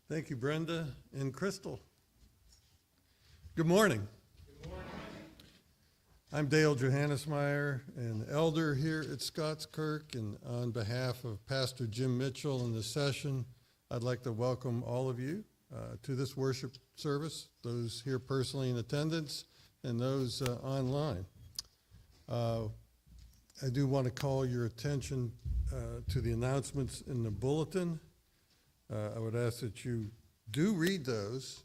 Thank you, Brenda and Crystal. Good morning. Good morning. I'm Dale Johannesmeyer, an elder here at Scots Kirk, and on behalf of Pastor Jim Mitchell and the session, I'd like to welcome all of you to this worship service, those here personally in attendance and those online. I do want to call your attention to the announcements in the bulletin. I would ask that you do read those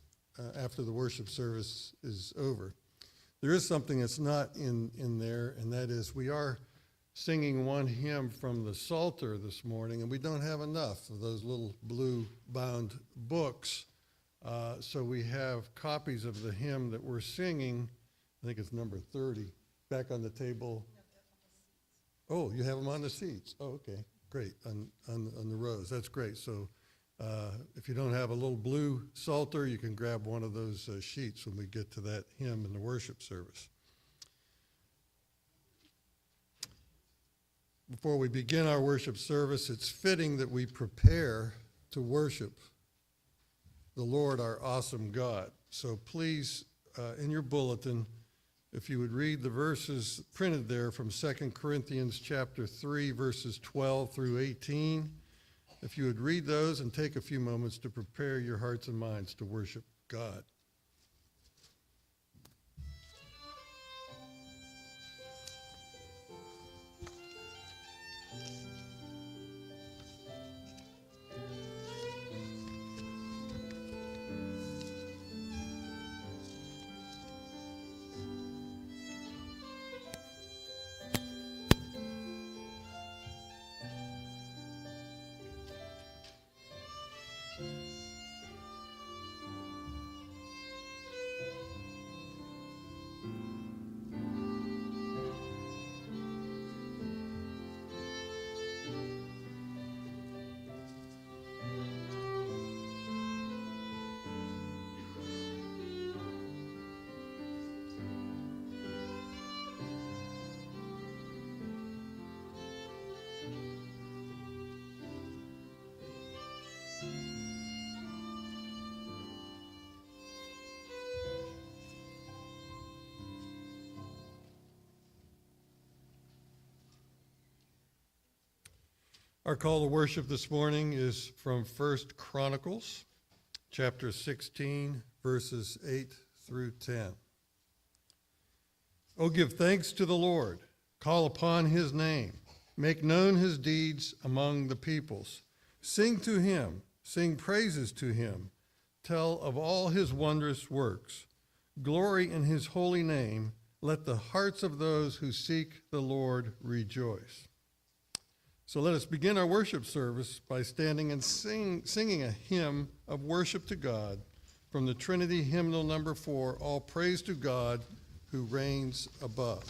after the worship service is over. There is something that's not in there, and that is we are singing one hymn from the Psalter this morning, and we don't have enough of those little blue-bound books. So we have copies of the hymn that we're singing. I think it's number 30, back on the table. Oh, you have them on the seats. Oh, okay, great, on the rows. That's great. So if you don't have a little blue Psalter, you can grab one of those sheets when we get to that hymn in the worship service. Before we begin our worship service, it's fitting that we prepare to worship the Lord, our awesome God. So please, in your bulletin, if you would read the verses printed there from 2 Corinthians chapter 3, verses 12 through 18, if you would read those and take a few moments to prepare your hearts and minds to worship God. Our call to worship this morning is from 1 Chronicles, chapter 16, verses 8 through 10. Oh, give thanks to the Lord, call upon his name, make known his deeds among the peoples. Sing to him, sing praises to him, tell of all his wondrous works. Glory in his holy name, let the hearts of those who seek the Lord rejoice. So let us begin our worship service by standing and singing a hymn of worship to God from the Trinity hymnal number 4, All Praise to God who reigns above.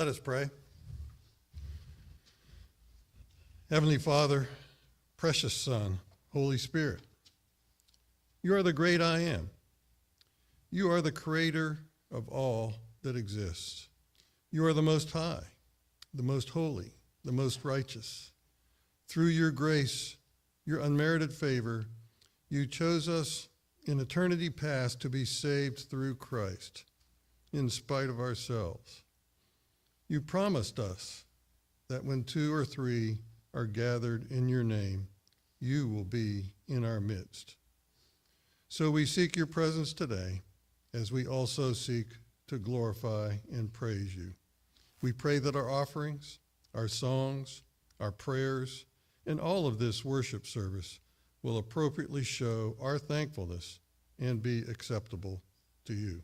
Let us pray. Heavenly Father, precious Son, Holy Spirit, you are the great I am. You are the creator of all that exists. You are the most high, the most holy, the most righteous. Through your grace, your unmerited favor, you chose us in eternity past to be saved through Christ, in spite of ourselves. You promised us that when 2 or 3 are gathered in your name, you will be in our midst. So we seek your presence today, as we also seek to glorify and praise you. We pray that our offerings, our songs, our prayers, and all of this worship service will appropriately show our thankfulness and be acceptable to you.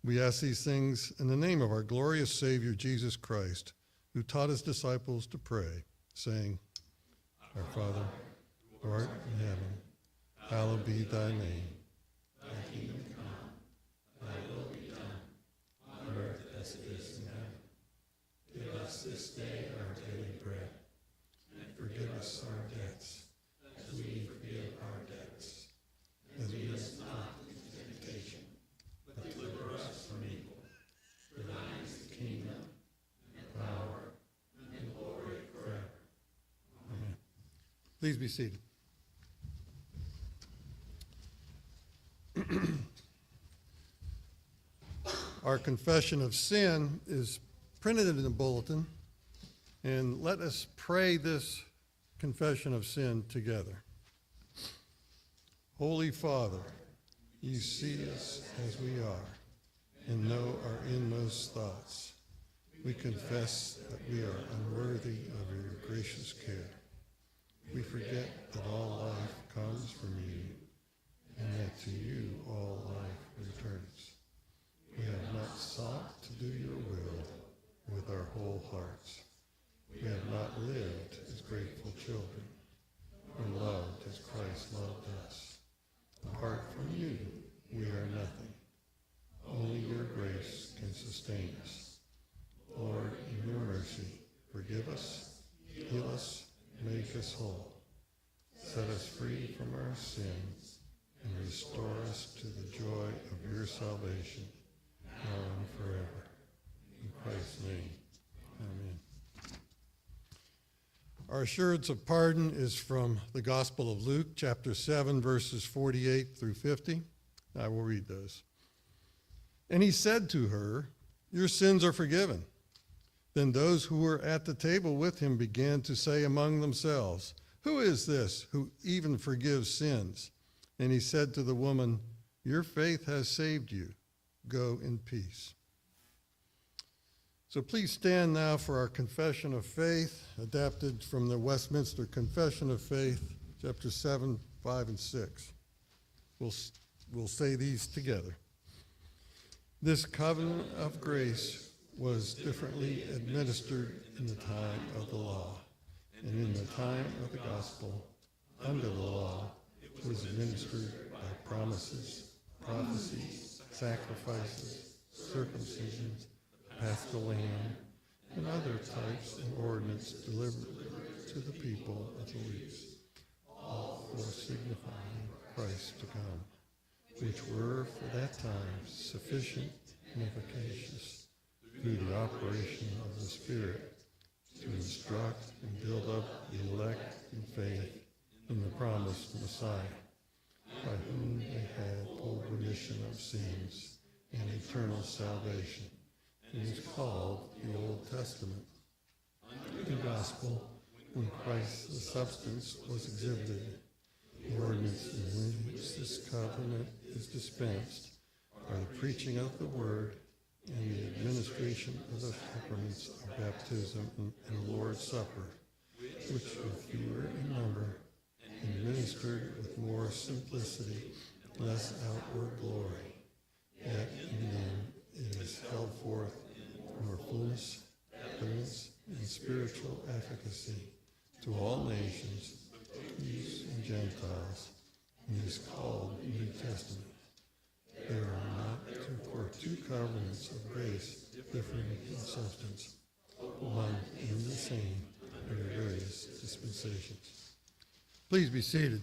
We ask these things in the name of our glorious Savior, Jesus Christ, who taught his disciples to pray, saying, Our Father, who art in heaven, hallowed be thy name. Thy kingdom come, thy will be done, on earth as it is in heaven. Give us this day our daily bread, and forgive us our debts, as we forgive our debts. And lead us not into temptation, but deliver us from evil. For thine is the kingdom, and the power, and the glory forever. Amen. Please be seated. Our confession of sin is printed in the bulletin, and let us pray this confession of sin together. Holy Father, you see us as we are and know our inmost thoughts. We confess that we are unworthy of your gracious care. We forget that all life comes from you, and that to you all life returns. We have not sought to do your will with our whole hearts. We have not lived as grateful children, or loved as Christ loved us. Apart from you, we are nothing. Only your grace can sustain us. Lord, in your mercy, forgive us, heal us, make us whole. Set us free from our sins, and restore us to the joy of your salvation, now and forever. In Christ's name, amen. Our assurance of pardon is from the Gospel of Luke, chapter 7, verses 48 through 50. I will read those. And he said to her, Your sins are forgiven. Then those who were at the table with him began to say among themselves, Who is this who even forgives sins? And he said to the woman, Your faith has saved you. Go in peace. So please stand now for our confession of faith, adapted from the Westminster Confession of Faith, chapter 7, 5, and 6. We'll say these together. This covenant of grace was differently administered in the time of the law, and in the time of the gospel, under the law, it was administered by promises, prophecies, sacrifices, circumcisions, Paschal lamb, and other types and ordinance delivered to the people of the weeks, all for signifying Christ to come, which were for that time sufficient and efficacious through the operation of the Spirit to instruct and build up the elect in faith in the promised Messiah, by whom they had full remission of sins and eternal salvation. It is called the Old Testament. The gospel, when Christ's substance was exhibited, the ordinance in which this covenant is dispensed are the preaching of the word and the administration of the sacraments of baptism and the Lord's Supper, which were fewer in number and ministered with more simplicity, less outward glory. Yet in them it is held forth more fullness, evidence, and spiritual efficacy to all nations, Jews and Gentiles, and is called New Testament. There are not two therefore two covenants of grace, differing in substance, one and the same under various dispensations. Please be seated.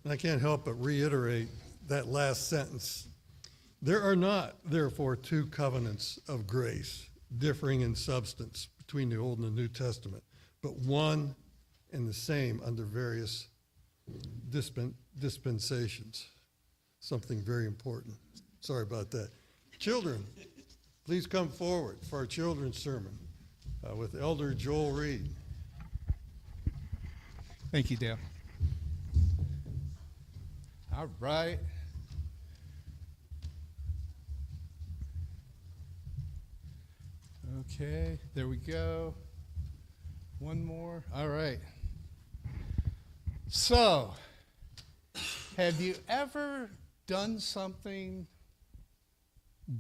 And I can't help but reiterate that last sentence. There are not, therefore, two covenants of grace, differing in substance between the Old and the New Testament, but one and the same under various dispensations. Something very important. Sorry about that. Children, please come forward for our children's sermon with Elder Joel Reed. Thank you, Dale. All right. Okay, there we go. One more. All right. So, have you ever done something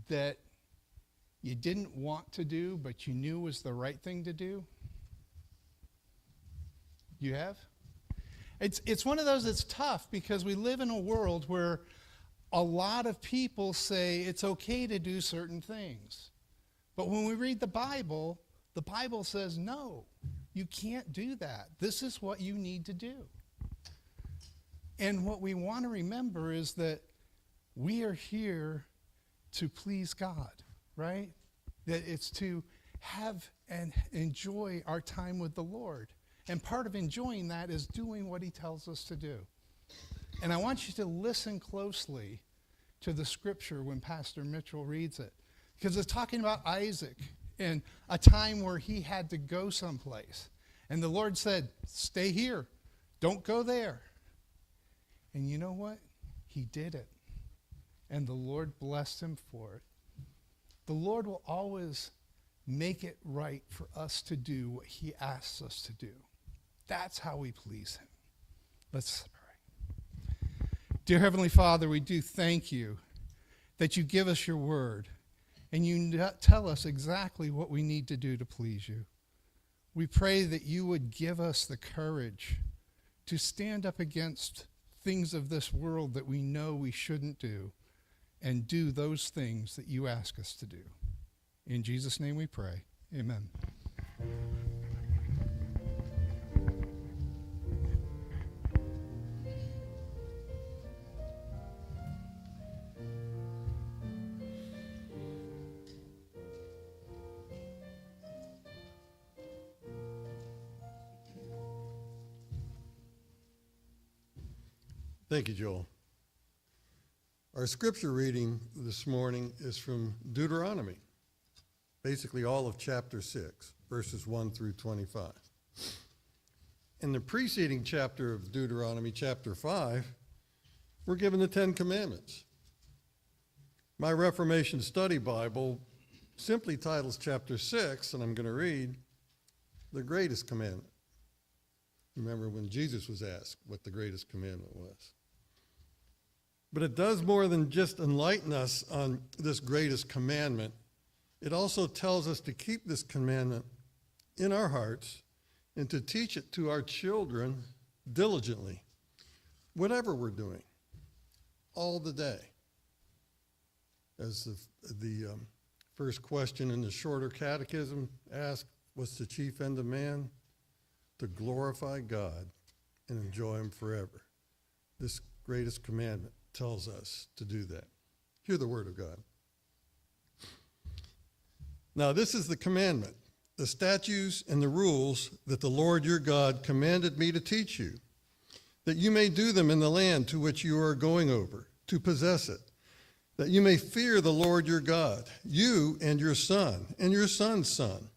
that you didn't want to do, but you knew was the right thing to do? You have? It's one of those that's tough because we live in a world where a lot of people say it's okay to do certain things. But when we read the Bible says, no, you can't do that. This is what you need to do. And what we want to remember is that we are here to please God, right? That it's to have and enjoy our time with the Lord. And part of enjoying that is doing what he tells us to do. And I want you to listen closely to the scripture when Pastor Mitchell reads it. Because it's talking about Isaac and a time where he had to go someplace. And the Lord said, stay here. Don't go there. And you know what? He did it. And the Lord blessed him for it. The Lord will always make it right for us to do what he asks us to do. That's how we please him. Let's pray. Dear Heavenly Father, we do thank you that you give us your word and you tell us exactly what we need to do to please you. We pray that you would give us the courage to stand up against things of this world that we know we shouldn't do and do those things that you ask us to do. In Jesus' name we pray. Amen. Thank you, Joel. Our scripture reading this morning is from Deuteronomy, basically all of chapter 6, verses 1 through 25. In the preceding chapter of Deuteronomy, chapter 5, we're given the Ten Commandments. My Reformation Study Bible simply titles chapter 6, and I'm going to read, the greatest commandment. Remember when Jesus was asked what the greatest commandment was. But it does more than just enlighten us on this greatest commandment. It also tells us to keep this commandment in our hearts and to teach it to our children diligently, whatever we're doing, all the day. As the first question in the shorter catechism asked, what's the chief end of man? To glorify God and enjoy him forever. This greatest commandment tells us to do that. Hear the word of God. Now this is the commandment, the statutes and the rules that the Lord your God commanded me to teach you, that you may do them in the land to which you are going over, to possess it, that you may fear the Lord your God, you and your son's son,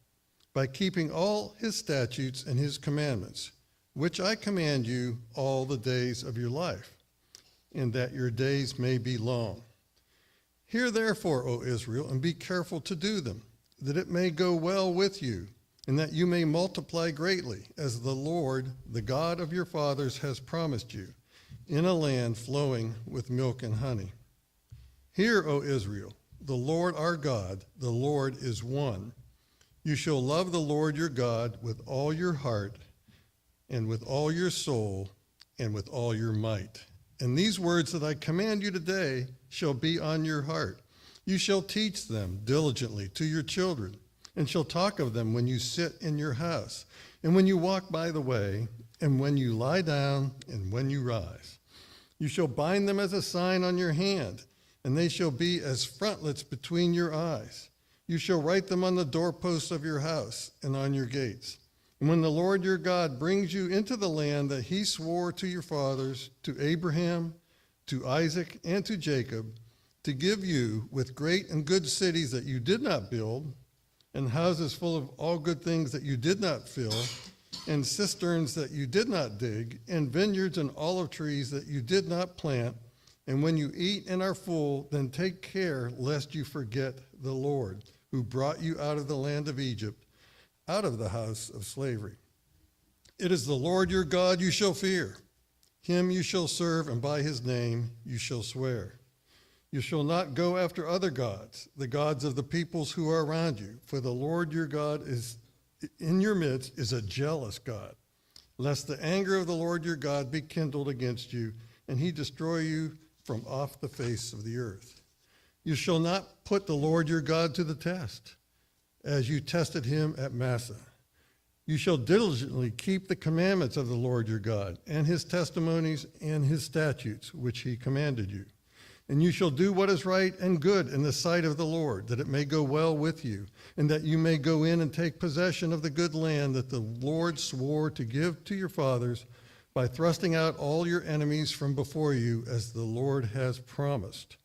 by keeping all his statutes and his commandments, which I command you all the days of your life, and that your days may be long. Hear therefore, O Israel, and be careful to do them, that it may go well with you, and that you may multiply greatly, as the Lord, the God of your fathers, has promised you, in a land flowing with milk and honey. Hear, O Israel, the Lord our God, the Lord is one. You shall love the Lord your God with all your heart, and with all your soul, and with all your might. And these words that I command you today shall be on your heart. You shall teach them diligently to your children, and shall talk of them when you sit in your house, and when you walk by the way, and when you lie down, and when you rise. You shall bind them as a sign on your hand, and they shall be as frontlets between your eyes. You shall write them on the doorposts of your house and on your gates. And when the Lord your God brings you into the land that he swore to your fathers, to Abraham, to Isaac, and to Jacob, to give you with great and good cities that you did not build, and houses full of all good things that you did not fill, and cisterns that you did not dig, and vineyards and olive trees that you did not plant, and when you eat and are full, then take care lest you forget the Lord, who brought you out of the land of Egypt, out of the house of slavery. It is the Lord your God you shall fear. Him you shall serve, and by his name you shall swear. You shall not go after other gods, the gods of the peoples who are around you, for the Lord your God is in your midst is a jealous God, lest the anger of the Lord your God be kindled against you, and he destroy you from off the face of the earth. You shall not put the Lord your God to the test, as you tested him at Massah. You shall diligently keep the commandments of the Lord your God, and his testimonies and his statutes, which he commanded you. And you shall do what is right and good in the sight of the Lord, that it may go well with you, and that you may go in and take possession of the good land that the Lord swore to give to your fathers, by thrusting out all your enemies from before you, as the Lord has promised.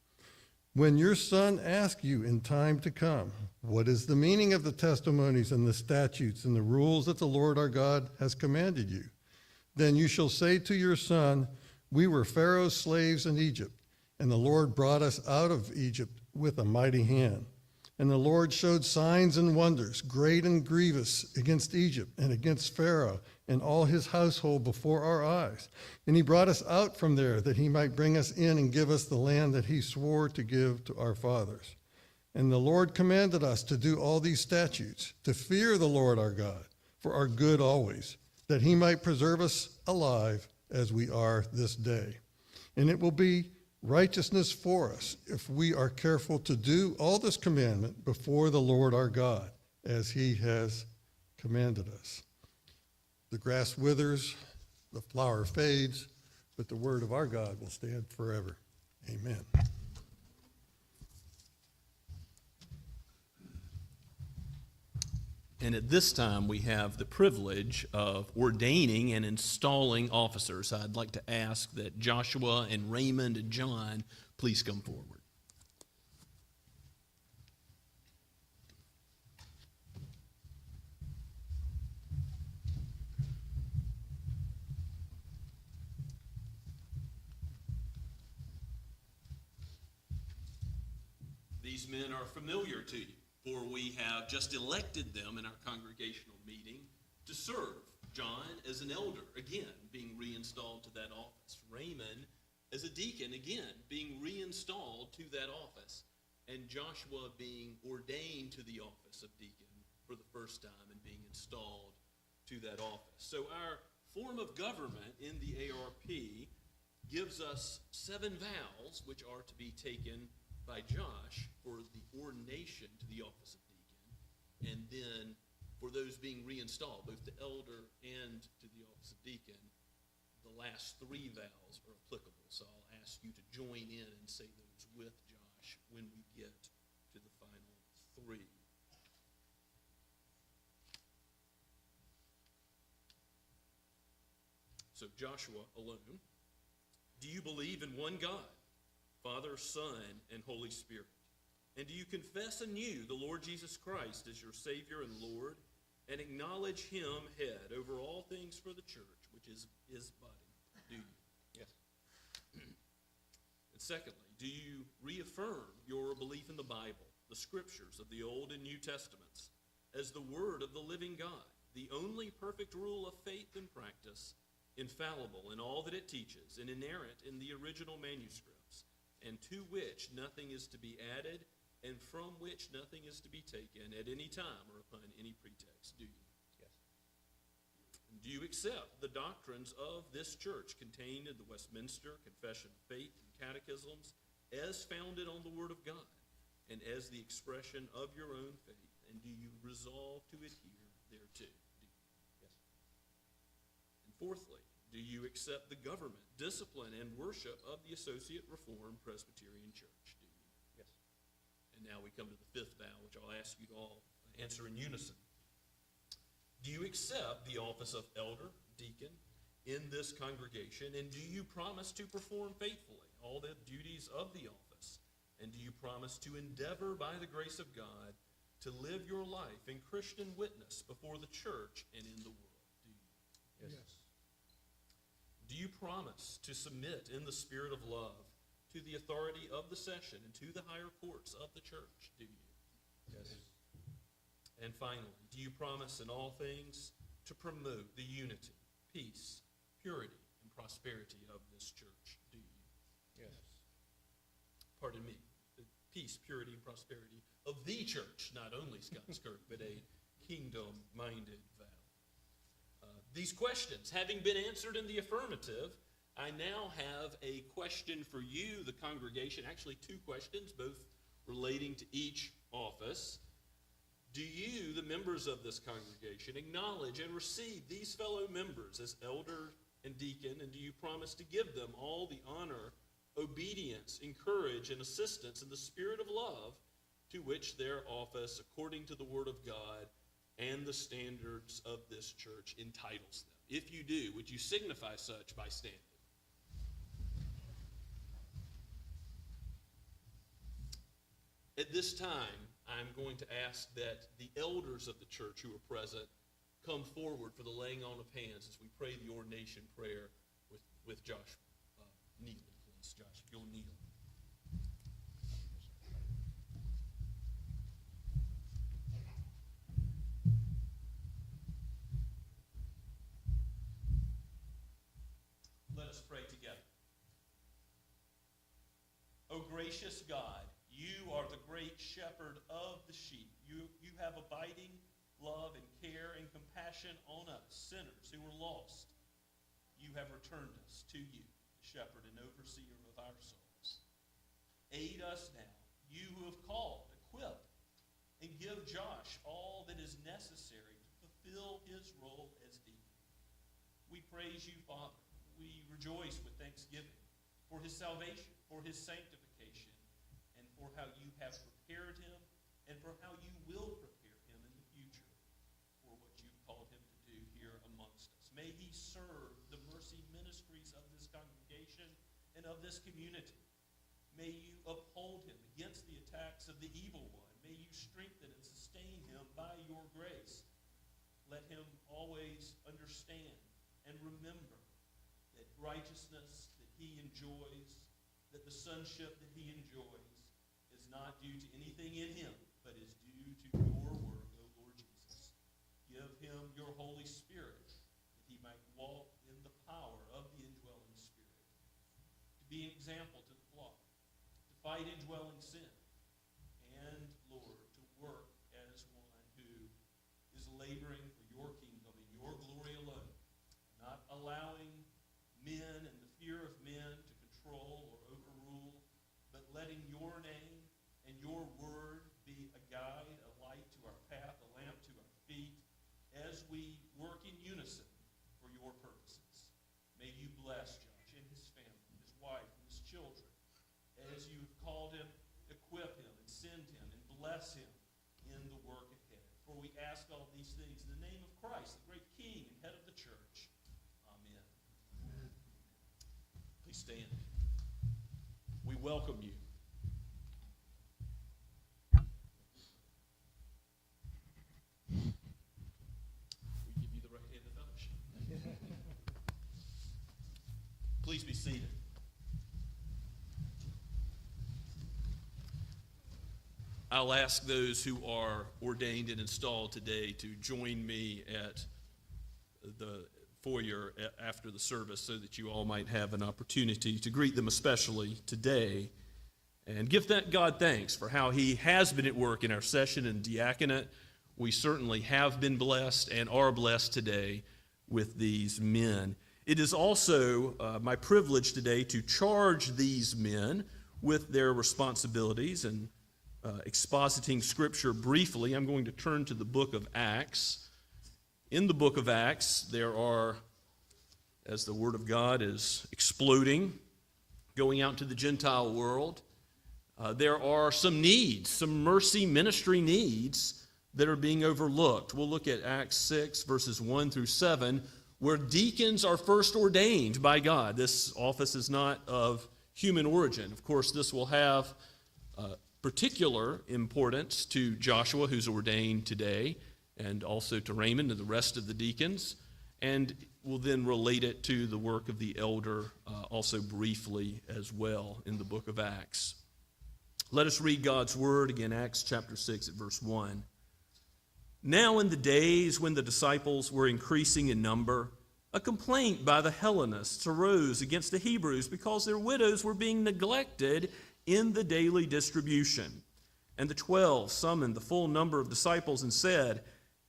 When your son asks you in time to come, what is the meaning of the testimonies and the statutes and the rules that the Lord our God has commanded you? Then you shall say to your son, we were Pharaoh's slaves in Egypt, and the Lord brought us out of Egypt with a mighty hand. And the Lord showed signs and wonders, great and grievous, against Egypt and against Pharaoh and all his household before our eyes. And he brought us out from there, that he might bring us in and give us the land that he swore to give to our fathers. And the Lord commanded us to do all these statutes, to fear the Lord our God, for our good always, that he might preserve us alive as we are this day. And it will be righteousness for us if we are careful to do all this commandment before the Lord our God, as he has commanded us. The grass withers, the flower fades, but the word of our God will stand forever. Amen. And at this time, we have the privilege of ordaining and installing officers. I'd like to ask that Joshua and Raymond and John please come forward. These men are familiar to you, for we have just elected them in our congregational meeting to serve. John as an elder, again, being reinstalled to that office. Raymond as a deacon, again, being reinstalled to that office. And Joshua being ordained to the office of deacon for the first time and being installed to that office. So our form of government in the ARP gives us 7 vows, which are to be taken by Josh for the ordination to the office of deacon, and then for those being reinstalled, both the elder and to the office of deacon, the last 3 vows are applicable. So I'll ask you to join in and say those with Josh when we get to the final 3. So Joshua alone. Do you believe in one God, Father, Son, and Holy Spirit? And do you confess anew the Lord Jesus Christ as your Savior and Lord, and acknowledge him head over all things for the church, which is his body? Do you? Yes. And secondly, do you reaffirm your belief in the Bible, the scriptures of the Old and New Testaments, as the word of the living God, the only perfect rule of faith and practice, infallible in all that it teaches, and inerrant in the original manuscripts, and to which nothing is to be added, and from which nothing is to be taken at any time or upon any pretext? Do you? Yes. And Do you accept the doctrines of this church contained in the Westminster Confession of Faith and Catechisms as founded on the Word of God and as the expression of your own faith? And do you resolve to adhere thereto? Yes. And fourthly, do you accept the government, discipline, and worship of the Associate Reformed Presbyterian Church? Do you? Yes. And now we come to the fifth vow, which I'll ask you to all answer in unison. Do you accept the office of elder, deacon, in this congregation, and do you promise to perform faithfully all the duties of the office? And do you promise to endeavor by the grace of God to live your life in Christian witness before the church and in the world? Do you? Yes. Do you promise to submit in the spirit of love to the authority of the session and to the higher courts of the church? Do you? Yes. And finally, do you promise in all things to promote the unity, peace, purity, and prosperity of this church? Do you? Yes. Pardon me, the peace, purity, and prosperity of the church, not only Scots Kirk, but a kingdom-minded vow. These questions having been answered in the affirmative, I now have a question for you, the congregation, actually two questions, both relating to each office. Do you, the members of this congregation, acknowledge and receive these fellow members as elder and deacon, and do you promise to give them all the honor, obedience, encourage, and assistance in the spirit of love to which their office, according to the Word of God and the standards of this church, entitles them? If you do, would you signify such by standing? At this time, I'm going to ask that the elders of the church who are present come forward for the laying on of hands as we pray the ordination prayer with Josh kneeling, please. Josh, if you'll kneel. Let us pray together. O gracious God, you are the great shepherd of the sheep. You have abiding love and care and compassion on us, sinners who are lost. You have returned us to you, the shepherd and overseer of our souls. Aid us now, you who have called, equip, and give Josh all that is necessary to fulfill his role as deacon. We praise you, Father. We rejoice with thanksgiving for his salvation, for his sanctification, and for how you have prepared him, and for how you will prepare him in the future for what you've called him to do here amongst us. May he serve the mercy ministries of this congregation and of this community. May you uphold him against the attacks of the evil one. May you strengthen and sustain him by your grace. Let him always understand and remember that righteousness that he enjoys, that the sonship that he enjoys, is not due to anything in him, but is due to your work, O Lord Jesus. Give him your Holy Spirit, that he might walk in the power of the indwelling Spirit, to be an example to the flock, to fight indwelling sin, and, Lord, to work as one who is laboring for your kingdom and your glory alone, not allowing men and the fear of men to control or overrule, but letting your name and your word be a guide, a light to our path, a lamp to our feet, as we work in unison for your purposes. May you bless Josh and his family, his wife, and his children, as you've called him, equip him, and send him, and bless him in the work ahead. For we ask all these things in the name of Christ, the great King and head of the church. Amen. Please stand. We welcome you. We give you the right hand of fellowship. Please be seated. I'll ask those who are ordained and installed today to join me at the foyer after the service so that you all might have an opportunity to greet them especially today and give God thanks for how he has been at work in our session and diaconate. We certainly have been blessed and are blessed today with these men. It is also my privilege today to charge these men with their responsibilities. And expositing Scripture briefly, I'm going to turn to the book of Acts. In the book of Acts, there are, as the Word of God is exploding, going out to the Gentile world, there are some needs, some mercy ministry needs that are being overlooked. We'll look at Acts 6, verses 1 through 7, where deacons are first ordained by God. This office is not of human origin. Of course, this will have particular importance to Joshua, who's ordained today, and also to Raymond and the rest of the deacons, and we'll then relate it to the work of the elder also briefly as well in the book of Acts. Let us read God's word again, Acts chapter 6 at verse 1. Now in the days when the disciples were increasing in number, a complaint by the Hellenists arose against the Hebrews because their widows were being neglected in the daily distribution. And the 12 summoned the full number of disciples and said,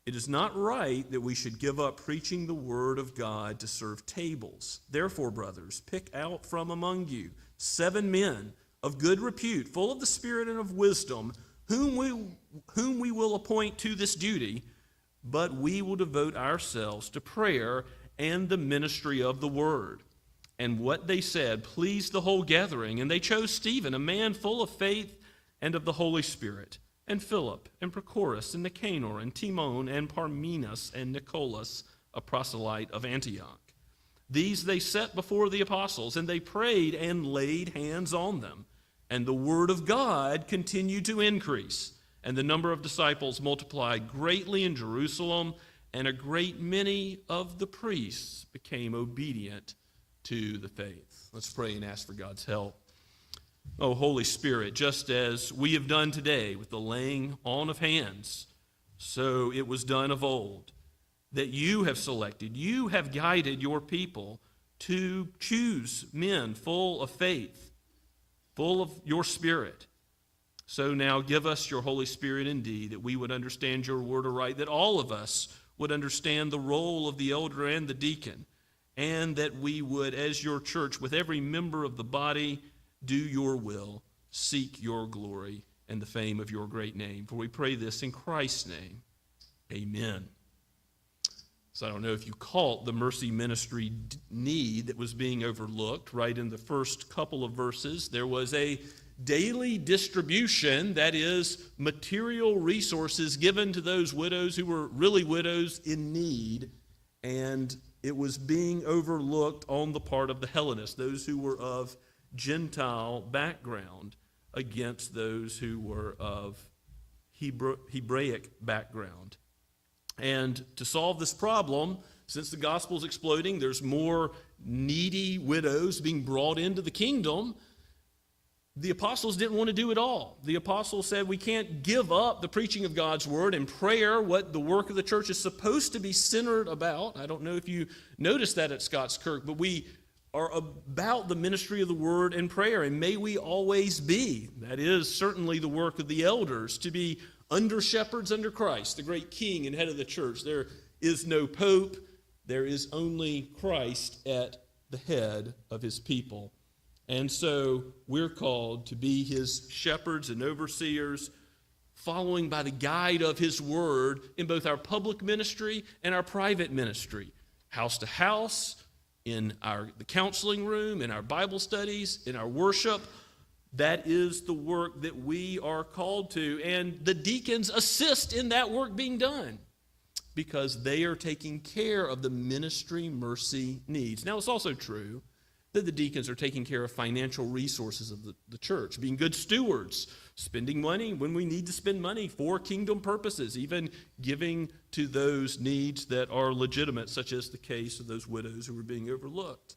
"It is not right that we should give up preaching the word of God to serve tables. Therefore, brothers, pick out from among you 7 men of good repute, full of the Spirit and of wisdom, whom we will appoint to this duty, but we will devote ourselves to prayer and the ministry of the word." And what they said pleased the whole gathering, and they chose Stephen, a man full of faith and of the Holy Spirit, and Philip, and Prochorus, and Nicanor, and Timon, and Parmenas, and Nicholas, a proselyte of Antioch. These they set before the apostles, and they prayed and laid hands on them. And the word of God continued to increase, and the number of disciples multiplied greatly in Jerusalem, and a great many of the priests became obedient to the faith. Let's pray and ask for God's help. Oh, Holy Spirit, just as we have done today with the laying on of hands, so it was done of old, that you have selected, you have guided your people to choose men full of faith, full of your Spirit. So now give us your Holy Spirit indeed, that we would understand your word aright, that all of us would understand the role of the elder and the deacon, and that we would, as your church, with every member of the body, do your will, seek your glory, and the fame of your great name. For we pray this in Christ's name. Amen. So I don't know if you caught the mercy ministry need that was being overlooked. Right in the first couple of verses, there was a daily distribution, that is, material resources given to those widows who were really widows in need, and it was being overlooked on the part of the Hellenists, those who were of Gentile background, against those who were of Hebraic background. And to solve this problem, since the gospel is exploding, there's more needy widows being brought into the kingdom. The apostles didn't want to do it all. The apostles said we can't give up the preaching of God's word and prayer, what the work of the church is supposed to be centered about. I don't know if you noticed that at Scots Kirk, but we are about the ministry of the word and prayer, and may we always be. That is certainly the work of the elders, to be under shepherds under Christ, the great king and head of the church. There is no pope. There is only Christ at the head of his people. And so we're called to be his shepherds and overseers, following by the guide of his word in both our public ministry and our private ministry, house to house, in the counseling room, in our Bible studies, in our worship. That is the work that we are called to, and the deacons assist in that work being done because they are taking care of the ministry mercy needs. Now, it's also true that the deacons are taking care of financial resources of the church, being good stewards, spending money when we need to spend money for kingdom purposes, even giving to those needs that are legitimate, such as the case of those widows who were being overlooked.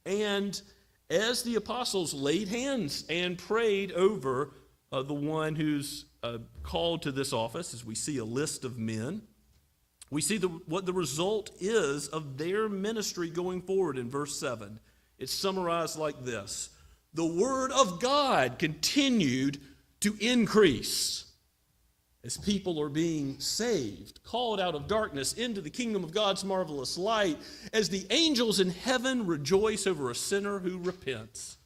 And as the apostles laid hands and prayed over the one who's called to this office, as we see a list of men, we see what the result is of their ministry going forward in verse 7. It's summarized like this: the word of God continued to increase. as people are being saved, called out of darkness into the kingdom of God's marvelous light, as the angels in heaven rejoice over a sinner who repents.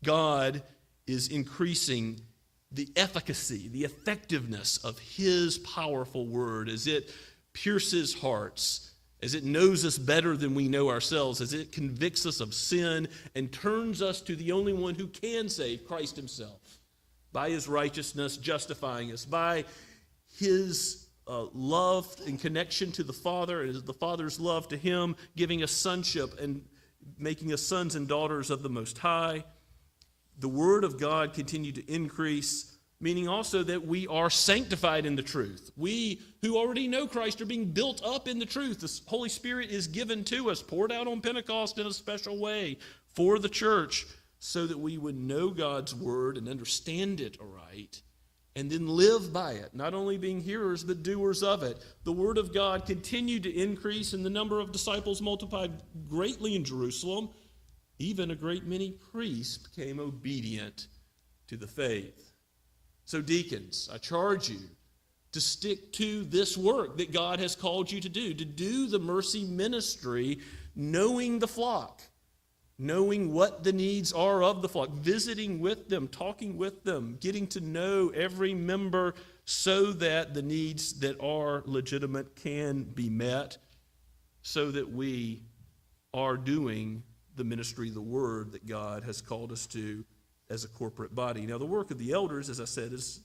God is increasing the efficacy, the effectiveness of his powerful word as it pierces hearts, as it knows us better than we know ourselves, as it convicts us of sin and turns us to the only one who can save, Christ himself, by his righteousness justifying us, by his love and connection to the Father, and the Father's love to him, giving us sonship and making us sons and daughters of the Most High. The word of God continued to increase, meaning also that we are sanctified in the truth. We who already know Christ are being built up in the truth. The Holy Spirit is given to us, poured out on Pentecost in a special way for the church, so that we would know God's word and understand it aright, and then live by it, not only being hearers, but doers of it. The word of God continued to increase, and the number of disciples multiplied greatly in Jerusalem. Even a great many priests became obedient to the faith. So deacons, I charge you to stick to this work that God has called you to do the mercy ministry, knowing the flock, knowing what the needs are of the flock, visiting with them, talking with them, getting to know every member so that the needs that are legitimate can be met, so that we are doing the ministry of the word that God has called us to as a corporate body. Now, the work of the elders, as I said, is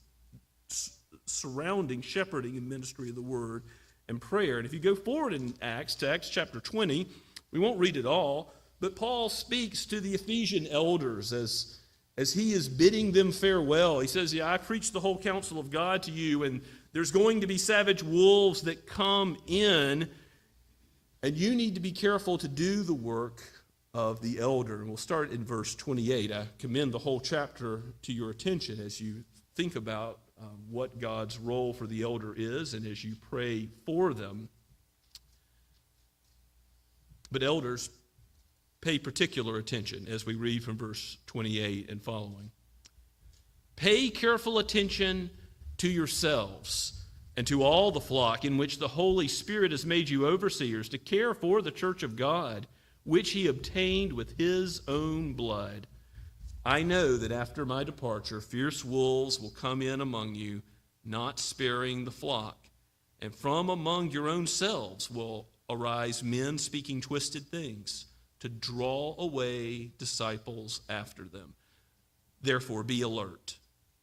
surrounding, shepherding, and ministry of the word and prayer. And if you go forward in Acts, to Acts chapter 20, we won't read it all, but Paul speaks to the Ephesian elders as he is bidding them farewell. He says, I preach the whole counsel of God to you, and there's going to be savage wolves that come in, and you need to be careful to do the work of the elder. And we'll start in verse 28. I commend the whole chapter to your attention as you think about what God's role for the elder is and as you pray for them. But elders, pay particular attention as we read from verse 28 and following. Pay careful attention to yourselves and to all the flock in which the Holy Spirit has made you overseers to care for the church of God, which he obtained with his own blood. I know that after my departure, fierce wolves will come in among you, not sparing the flock. And from among your own selves will arise men speaking twisted things to draw away disciples after them. Therefore, be alert,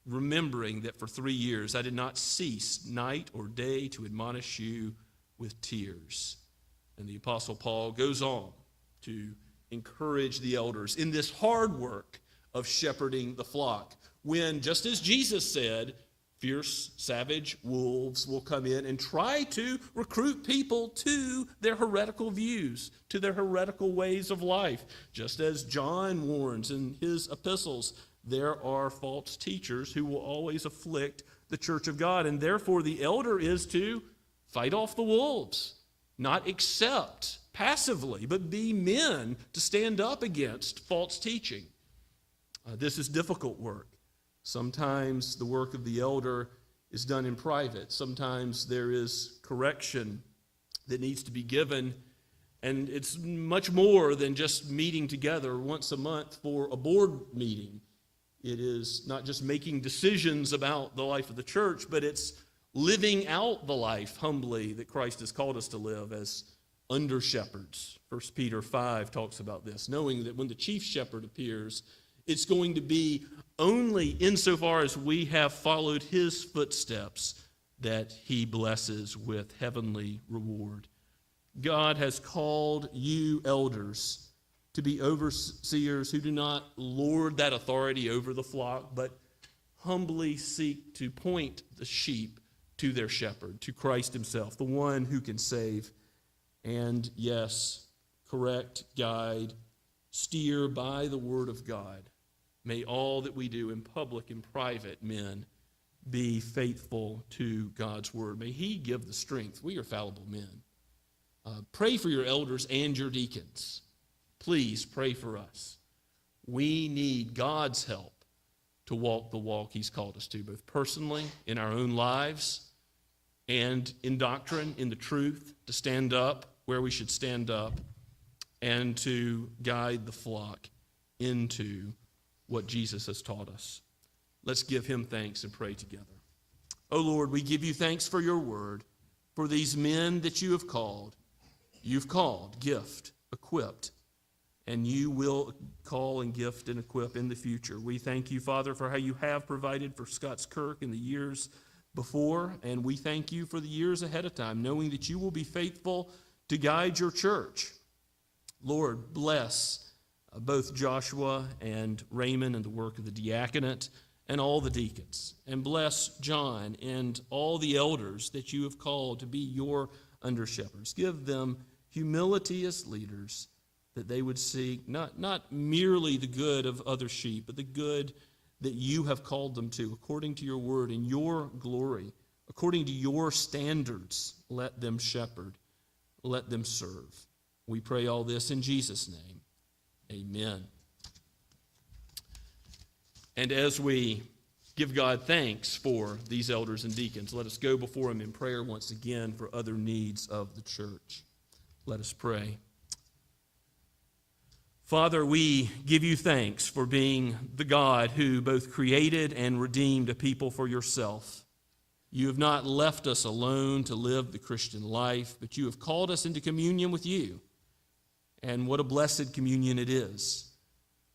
remembering that for 3 years I did not cease night or day to admonish you with tears. And the Apostle Paul goes on to encourage the elders in this hard work of shepherding the flock, when, just as Jesus said, fierce, savage wolves will come in and try to recruit people to their heretical views, to their heretical ways of life. Just as John warns in his epistles, there are false teachers who will always afflict the church of God, and therefore the elder is to fight off the wolves, not accept passively, but be men to stand up against false teaching. This is difficult work. Sometimes the work of the elder is done in private. Sometimes there is correction that needs to be given, and it's much more than just meeting together once a month for a board meeting. It is not just making decisions about the life of the church, but it's living out the life humbly that Christ has called us to live as under shepherds. 1 Peter 5 talks about this, knowing that when the chief shepherd appears, it's going to be only insofar as we have followed his footsteps that he blesses with heavenly reward. God has called you elders to be overseers who do not lord that authority over the flock, but humbly seek to point the sheep to their shepherd, to Christ himself, the one who can save. And yes, correct, guide, steer by the word of God. May all that we do in public and private, men, be faithful to God's word. May he give the strength. We are fallible men. Pray for your elders and your deacons. Please pray for us. We need God's help to walk the walk he's called us to, both personally, in our own lives, and in doctrine, in the truth, to stand up where we should stand up, and to guide the flock into what Jesus has taught us. Let's give him thanks and pray together. Oh Lord, we give you thanks for your word, for these men that you have called. You've called, gift, equipped, and you will call and gift and equip in the future. We thank you, Father, for how you have provided for Scots Kirk in the years before, and we thank you for the years ahead of time, knowing that you will be faithful to guide your church. Lord, bless both Joshua and Raymond and the work of the diaconate and all the deacons, and bless John and all the elders that you have called to be your under-shepherds. Give them humility as leaders, that they would seek not merely the good of other sheep, but the good that you have called them to, according to your word and your glory, according to your standards. Let them shepherd, let them serve. We pray all this in Jesus' name. Amen. And as we give God thanks for these elders and deacons, let us go before him in prayer once again for other needs of the church. Let us pray. Father, we give you thanks for being the God who both created and redeemed a people for yourself. You have not left us alone to live the Christian life, but you have called us into communion with you. And what a blessed communion it is.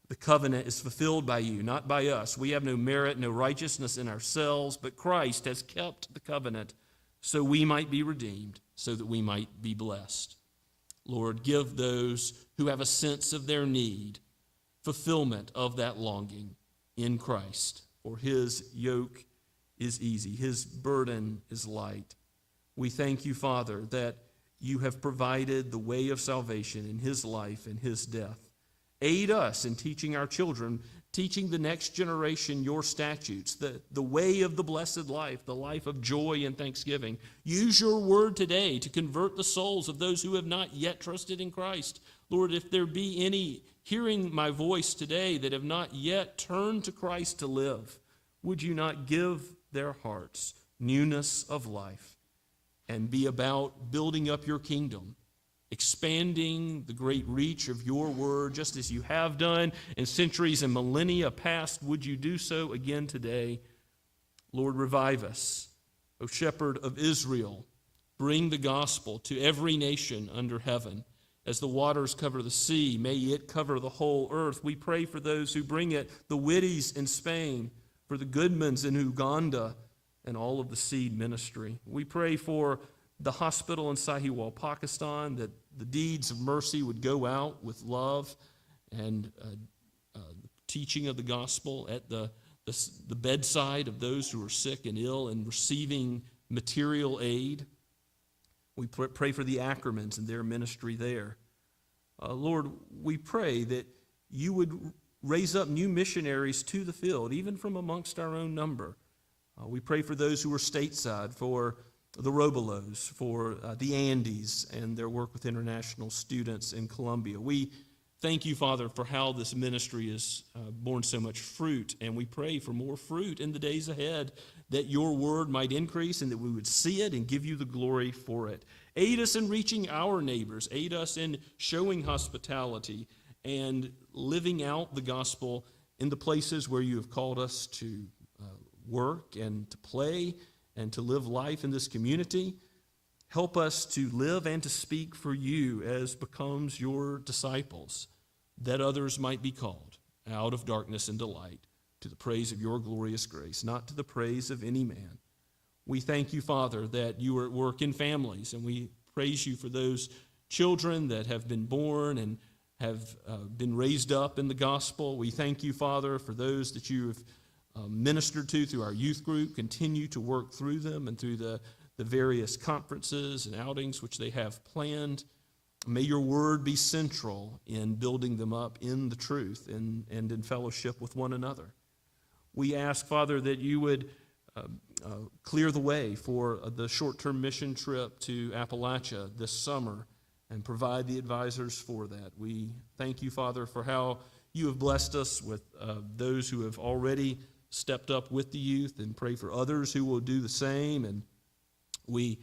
The covenant is fulfilled by you, not by us. We have no merit, no righteousness in ourselves, but Christ has kept the covenant so we might be redeemed, so that we might be blessed. Lord, give those who have a sense of their need fulfillment of that longing in Christ. For his yoke is easy, his burden is light. We thank you, Father, that you have provided the way of salvation in his life and his death. Aid us in teaching our children, teaching the next generation your statutes, the way of the blessed life, the life of joy and thanksgiving. Use your word today to convert the souls of those who have not yet trusted in Christ. Lord, if there be any hearing my voice today that have not yet turned to Christ to live, would you not give their hearts newness of life and be about building up your kingdom, expanding the great reach of your word, just as you have done in centuries and millennia past. Would you do so again today? Lord, revive us. O Shepherd of Israel, bring the gospel to every nation under heaven. As the waters cover the sea, may it cover the whole earth. We pray for those who bring it, the Whitties in Spain, for the Goodmans in Uganda, and all of the seed ministry. We pray for the hospital in Sahiwal, Pakistan, that the deeds of mercy would go out with love and teaching of the gospel at the bedside of those who are sick and ill and receiving material aid. We pray for the Ackermans and their ministry there. Lord, we pray that you would raise up new missionaries to the field, even from amongst our own number. We pray for those who are stateside, for the Robolos, for the Andes and their work with international students in Colombia. We thank you, Father, for how this ministry has borne so much fruit, and we pray for more fruit in the days ahead, that your word might increase and that we would see it and give you the glory for it. Aid us in reaching our neighbors. Aid us in showing hospitality and living out the gospel in the places where you have called us to work and to play and to live life in this community. Help us to live and to speak for you as becomes your disciples, that others might be called out of darkness into light to the praise of your glorious grace, not to the praise of any man. We thank you, Father, that you are at work in families, and we praise you for those children that have been born and have been raised up in the gospel. We thank you, Father, for those that you have ministered to through our youth group. Continue to work through them and through the various conferences and outings which they have planned. May your word be central in building them up in the truth and in fellowship with one another. We ask, Father, that you would clear the way for the short-term mission trip to Appalachia this summer and provide the advisors for that. We thank you, Father, for how you have blessed us with those who have already stepped up with the youth, and pray for others who will do the same. And we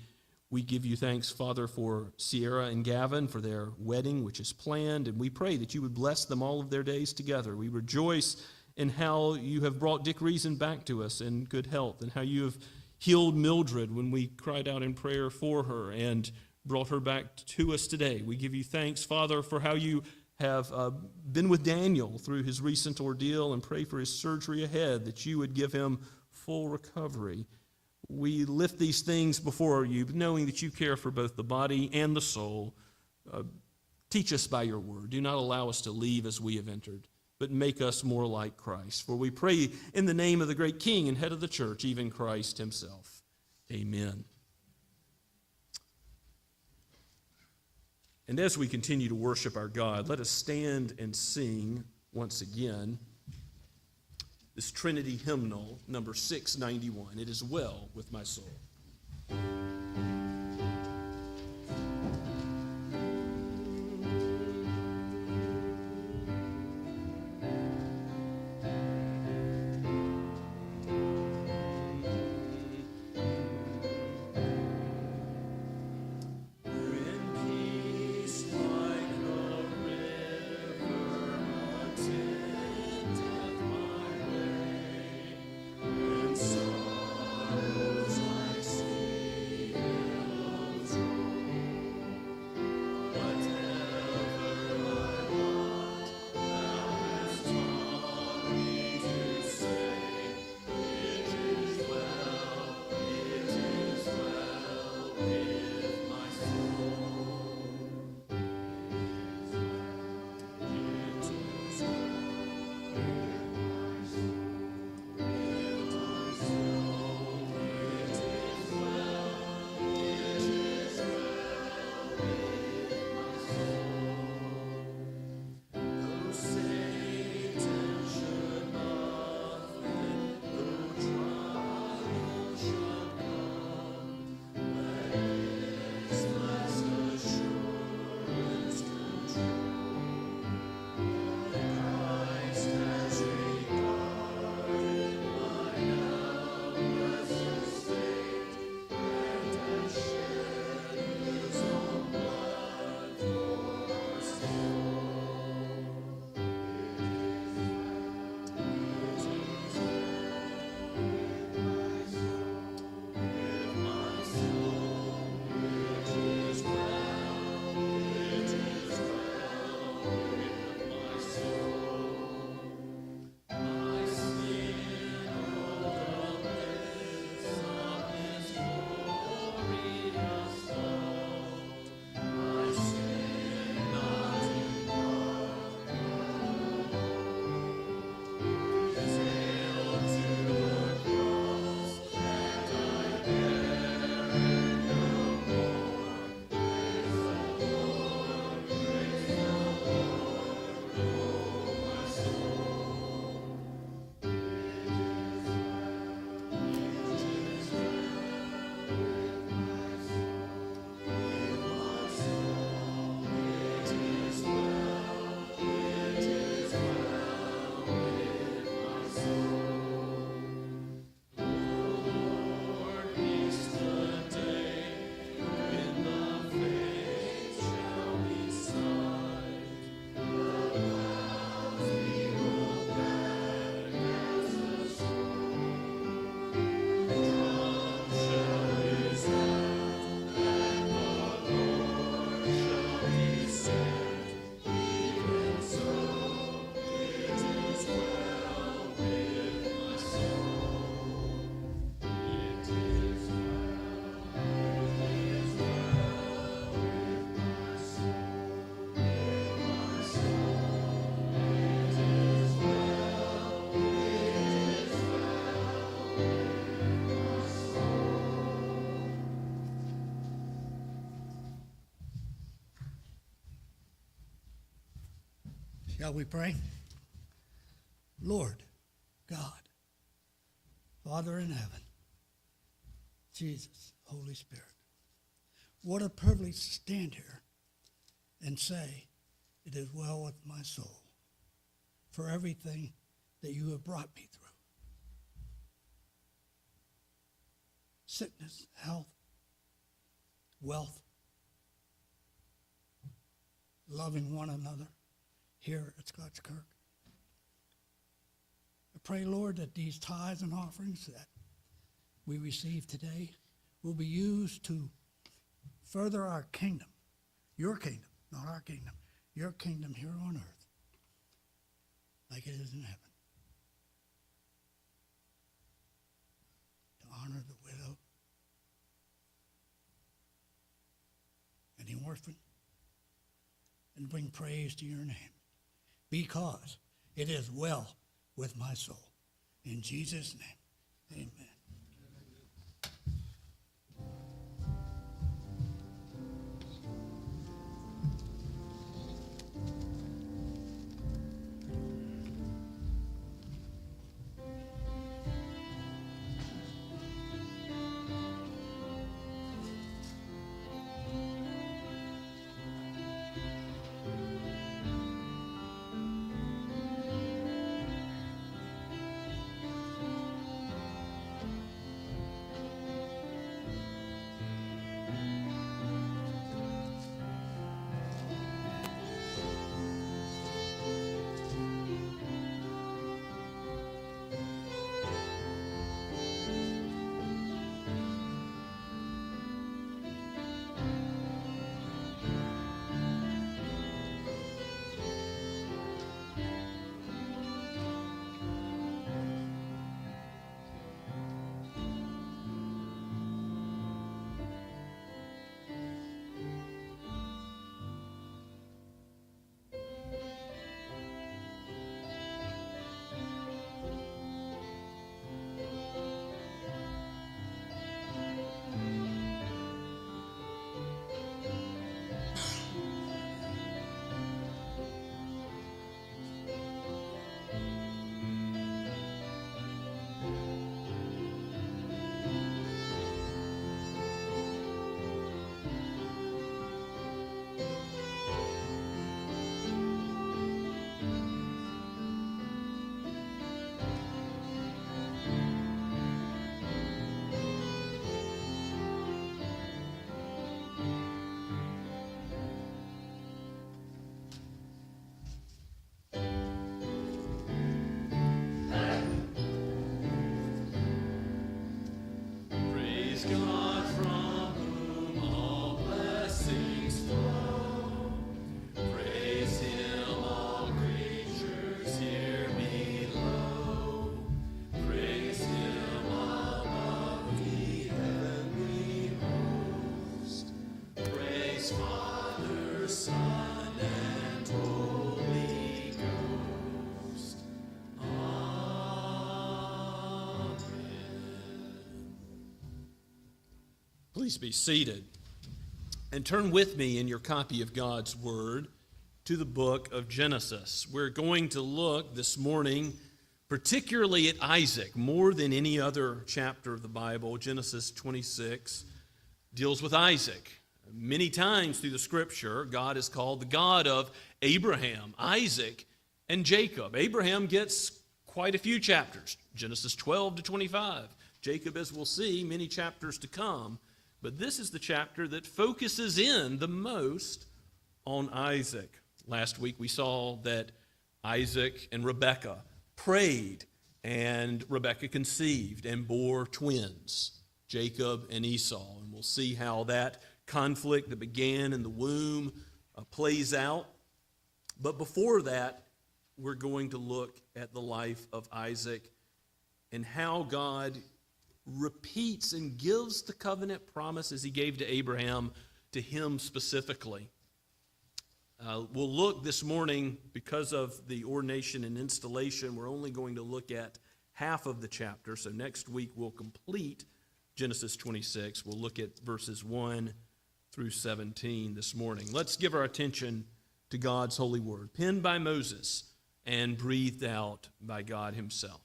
give you thanks, Father, for Sierra and Gavin, for their wedding, which is planned, and we pray that you would bless them all of their days together. We rejoice in how you have brought Dick Reason back to us in good health, and how you have healed Mildred when we cried out in prayer for her and brought her back to us today. We give you thanks, Father, for how you have been with Daniel through his recent ordeal, and pray for his surgery ahead, that you would give him full recovery. We lift these things before you, knowing that you care for both the body and the soul. Teach us by your word. Do not allow us to leave as we have entered, but make us more like Christ. For we pray in the name of the great King and head of the church, even Christ himself. Amen. And as we continue to worship our God, let us stand and sing once again this Trinity hymnal, number 691. It is well with my soul. Shall we pray? Lord God, Father in heaven, Jesus, Holy Spirit, what a privilege to stand here and say, it is well with my soul for everything that you have brought me through. sickness, health, wealth, loving one another here at Scots Kirk. I pray, Lord, that these tithes and offerings that we receive today will be used to further our kingdom, your kingdom, not our kingdom, your kingdom here on earth, like it is in heaven. To honor the widow and the orphan, and bring praise to your name, because it is well with my soul. In Jesus' name, amen. Please be seated and turn with me in your copy of God's Word to the book of Genesis. We're going to look this morning particularly at Isaac more than any other chapter of the Bible. Genesis 26 deals with Isaac. Many times through the Scripture, God is called the God of Abraham, Isaac, and Jacob. Abraham gets quite a few chapters, Genesis 12 to 25. Jacob, as we'll see, many chapters to come. But this is the chapter that focuses in the most on Isaac. Last week we saw that Isaac and Rebekah prayed, and Rebekah conceived and bore twins, Jacob and Esau. And we'll see how that conflict that began in the womb plays out. But before that, we're going to look at the life of Isaac and how God repeats and gives the covenant promises he gave to Abraham to him specifically. We'll look this morning, because of the ordination and installation, we're only going to look at half of the chapter. So next week we'll complete Genesis 26. We'll look at verses 1 through 17 this morning. Let's give our attention to God's holy word, penned by Moses and breathed out by God himself.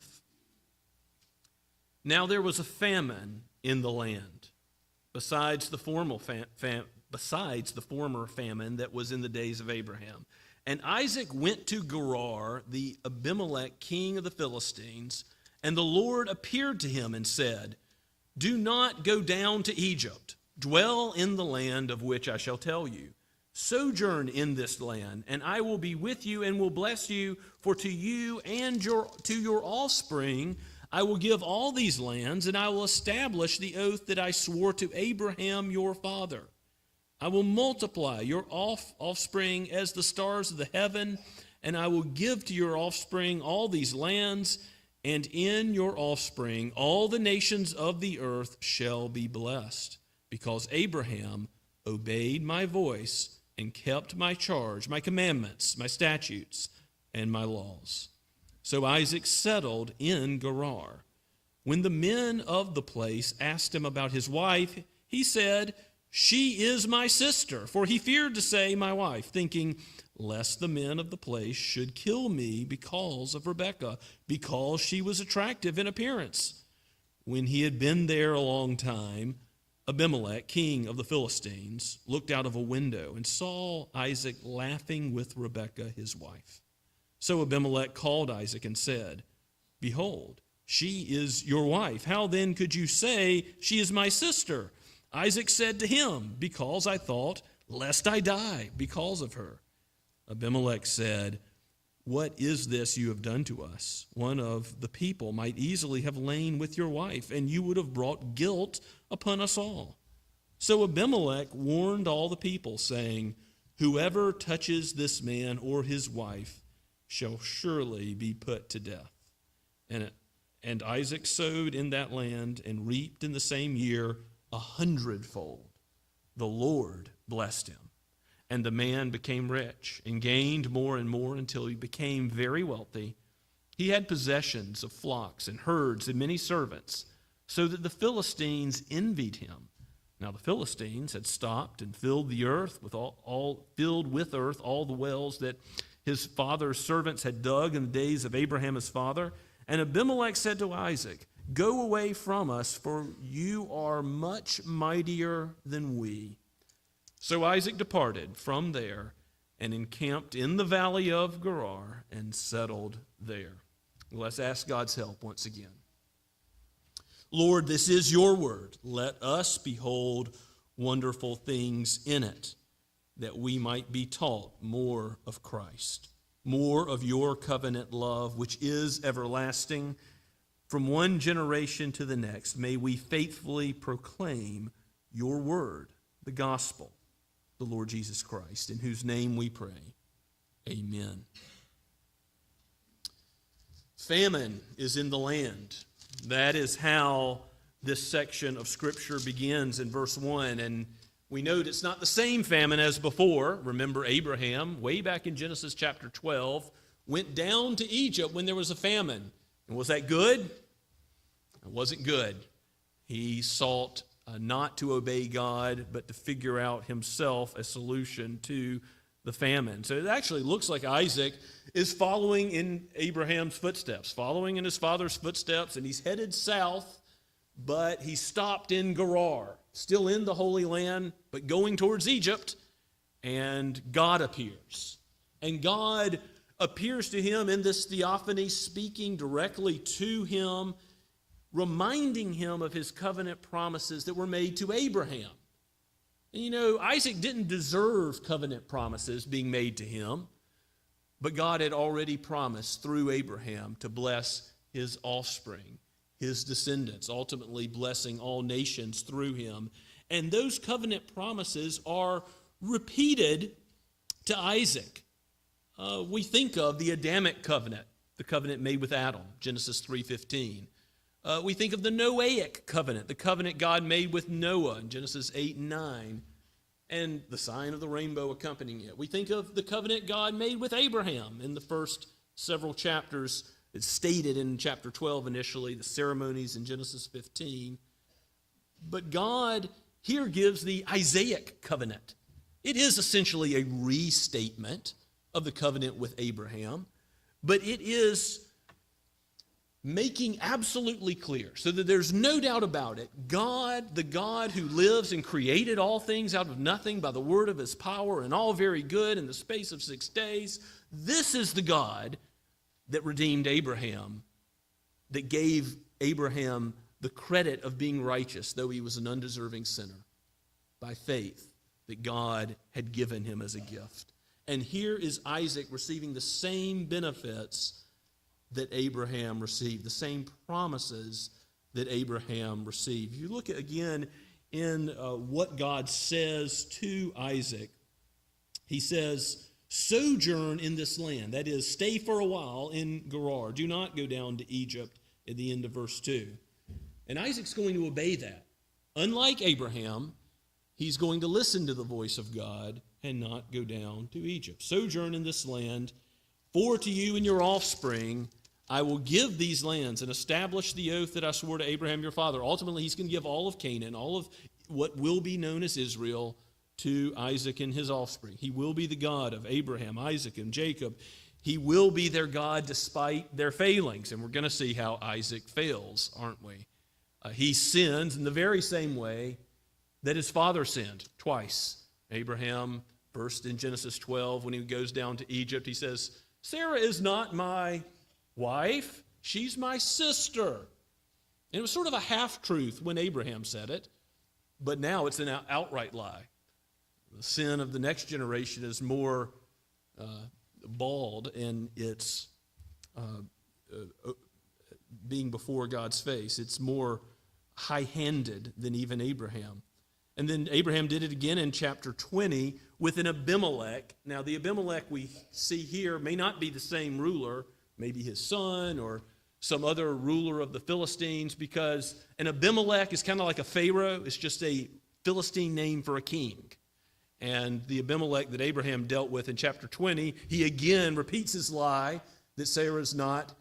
Now there was a famine in the land, besides the former famine that was in the days of Abraham. And Isaac went to Gerar, the Abimelech king of the Philistines, and the Lord appeared to him and said, Do not go down to Egypt. Dwell in the land of which I shall tell you. Sojourn in this land, and I will be with you and will bless you, for to you and to your offspring I will give all these lands, and I will establish the oath that I swore to Abraham your father. I will multiply your offspring as the stars of the heaven, and I will give to your offspring all these lands, and in your offspring all the nations of the earth shall be blessed, because Abraham obeyed my voice and kept my charge, my commandments, my statutes, and my laws. So Isaac settled in Gerar. When the men of the place asked him about his wife, he said, "She is my sister," for he feared to say my wife, thinking, lest the men of the place should kill me because of Rebekah, because she was attractive in appearance. When he had been there a long time, Abimelech, king of the Philistines, looked out of a window and saw Isaac laughing with Rebekah, his wife. So Abimelech called Isaac and said, "Behold, she is your wife. How then could you say, 'She is my sister'?" Isaac said to him, "Because I thought, lest I die because of her." Abimelech said, "What is this you have done to us? One of the people might easily have lain with your wife, and you would have brought guilt upon us all." So Abimelech warned all the people, saying, "Whoever touches this man or his wife shall surely be put to death." And Isaac sowed in that land and reaped in the same year 100-fold. The Lord blessed him. And the man became rich and gained more and more until he became very wealthy. He had possessions of flocks and herds and many servants, so that the Philistines envied him. Now the Philistines had stopped and filled the earth with filled with earth all the wells that his father's servants had dug in the days of Abraham his father. And Abimelech said to Isaac, "Go away from us, for you are much mightier than we." So Isaac departed from there and encamped in the valley of Gerar and settled there. Let's ask God's help once again. Lord, this is your word. Let us behold wonderful things in it, that we might be taught more of Christ, more of your covenant love, which is everlasting. From one generation to the next, may we faithfully proclaim your word, the gospel, the Lord Jesus Christ, in whose name we pray. Amen. Famine is in the land. That is how this section of Scripture begins in verse 1. And we note it's not the same famine as before. Remember, Abraham, way back in Genesis chapter 12, went down to Egypt when there was a famine. And was that good? It wasn't good. He sought not to obey God, but to figure out himself a solution to the famine. So it actually looks like Isaac is following in Abraham's footsteps, following in his father's footsteps, and he's headed south, but he stopped in Gerar, still in the Holy Land, but going towards Egypt, and God appears. And God appears to him in this theophany, speaking directly to him, reminding him of his covenant promises that were made to Abraham. And you know, Isaac didn't deserve covenant promises being made to him, but God had already promised through Abraham to bless his offspring, his descendants, ultimately blessing all nations through him. And those covenant promises are repeated to Isaac. We think of the Adamic covenant, the covenant made with Adam, Genesis 3:15. We think of the Noahic covenant, the covenant God made with Noah in Genesis 8 and 9, and the sign of the rainbow accompanying it. We think of the covenant God made with Abraham in the first several chapters. It's stated in chapter 12 initially, the ceremonies in Genesis 15. But God here gives the Isaiah covenant. It is essentially a restatement of the covenant with Abraham, but it is making absolutely clear, so that there's no doubt about it, God, the God who lives and created all things out of nothing by the word of his power and all very good in the space of 6 days, this is the God that redeemed Abraham, that gave Abraham the credit of being righteous, though he was an undeserving sinner, by faith that God had given him as a gift. And here is Isaac receiving the same benefits that Abraham received, the same promises that Abraham received. You look at, again in what God says to Isaac. He says, sojourn in this land. That is, stay for a while in Gerar. Do not go down to Egypt at the end of verse 2. And Isaac's going to obey that. Unlike Abraham, he's going to listen to the voice of God and not go down to Egypt. Sojourn in this land, for to you and your offspring I will give these lands and establish the oath that I swore to Abraham your father. Ultimately, he's going to give all of Canaan, all of what will be known as Israel, to Isaac and his offspring. He will be the God of Abraham, Isaac, and Jacob. He will be their God despite their failings. And we're going to see how Isaac fails, aren't we? He sins in the very same way that his father sinned twice. Abraham, first in Genesis 12, when he goes down to Egypt, he says, Sarah is not my wife, she's my sister. And it was sort of a half-truth when Abraham said it, but now it's an outright lie. The sin of the next generation is more bald in its being before God's face. It's more high-handed than even Abraham. And then Abraham did it again in chapter 20 with an Abimelech. Now, the Abimelech we see here may not be the same ruler, maybe his son or some other ruler of the Philistines, because an Abimelech is kind of like a Pharaoh. It's just a Philistine name for a king. And the Abimelech that Abraham dealt with in chapter 20, he again repeats his lie that Sarah is not